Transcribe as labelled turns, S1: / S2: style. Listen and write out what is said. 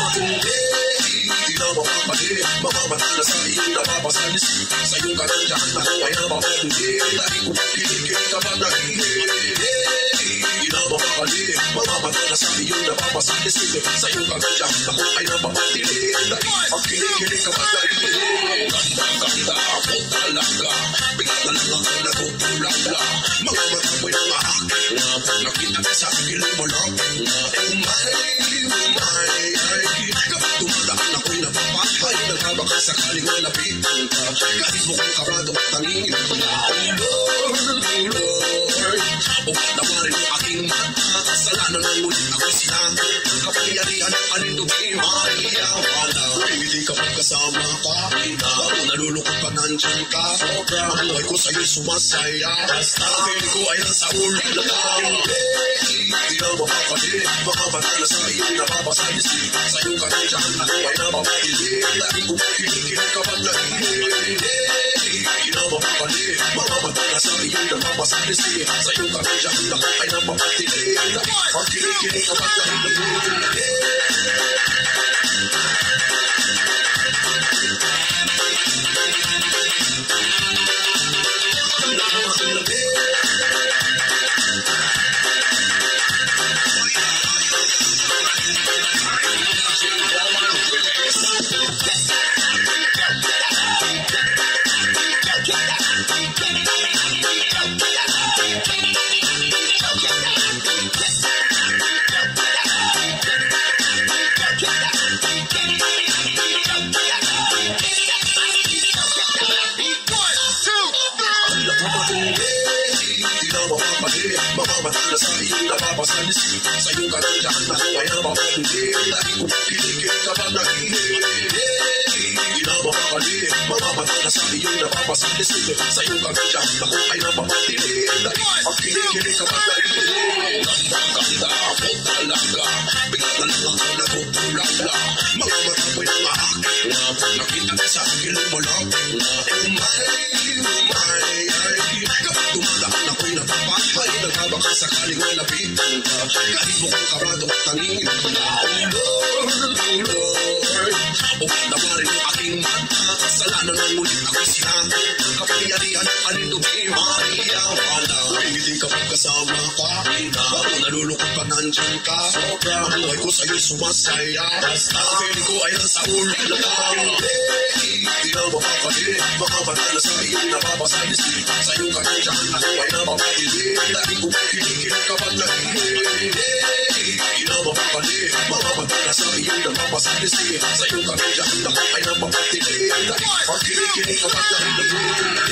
S1: napapatindi, di na mapapali. Mamamata na sa iyong napapasalis. Sa iyong kagandahan ako ay napapatindi. Dahil kung kinikilig ka ba nakikinig, di na mapapali. Mamamata na sa iyong napapasalis. Sa iyong kagandahan ako ay napapatindi. Dahil pag kinikilig ka ba nakikinig, ganda-ganda ako talaga. Bigla na lang ako natutulala. Mga mata mo'y nangaakit na pag nakita ka sa akin mo lang na umay, kapag tumadaan ako'y napapatay. Nagkabaka sakaling malapitan ka. Kahit mukhang kabado at tangingin ko na Lord, o patawarin mo aking mata. Kasalanan ng ulit ako sinabi. Kapangyarihan ang alindugin maiawala. Hindi kapag kasama ka, ako nalulungkot pag nandyan ka. Ang buhay ko sa'yo'y sumasaya. Pili ko ay nasa ulit na di na mapapali. Mamamata na sa iyong napapasalis. Sa iyong kanadyan ako ay napapili. Dahil kung kinikinig ka pag nakikinig, di na mapapali. Mamamata na sa iyong napapasalis. Sa iyong kanadyan ako ay napapili. Dahil pag kinikinig ka pag nakikinig, mamamata na sa iyong napapasalis. Sa iyong kagandahan ako ay napapatindi. Dahil kung kinikilig ka ba nakikinig, di na mapapali. Mamamata na sa iyong napapasalis. Sa iyong kagandahan ako ay napapatindi. Dahil pag kinikilig ka ba nakikinig, ganda-ganda ako talaga. Bigla na lang ako natutulala. Mga mata mo'y nangaakit na pag nakita ka sa akin lumalapit na umay, kapag tumadaan ako'y napapatay. Nagkabaka sakaling malapitan ka. Kahit mukhang kabado at tangingin ko na Lord, o patawarin mo aking mata. Kasalanan ng ulit ako'y sinabi. Kapangyarihan ang alindugin maiawala. Hindi kapag kasama ka, ako nalulungkot pag nandyan ka. Ang buhay ko sa'yo'y sumasaya. Pili ko ay nasa ulit na di na mapapali. Mamamata na sa iyong napapasalis. Sa iyong kanadyan ako ay napapatili. Dahil kung kinikilig ka pag nakikinig, di na mapapali. Mamamata na sa iyong napapasalis. Sa iyong kanadyan ako ay napapatili. Dahil pag kinikilig ka pag nakikinig,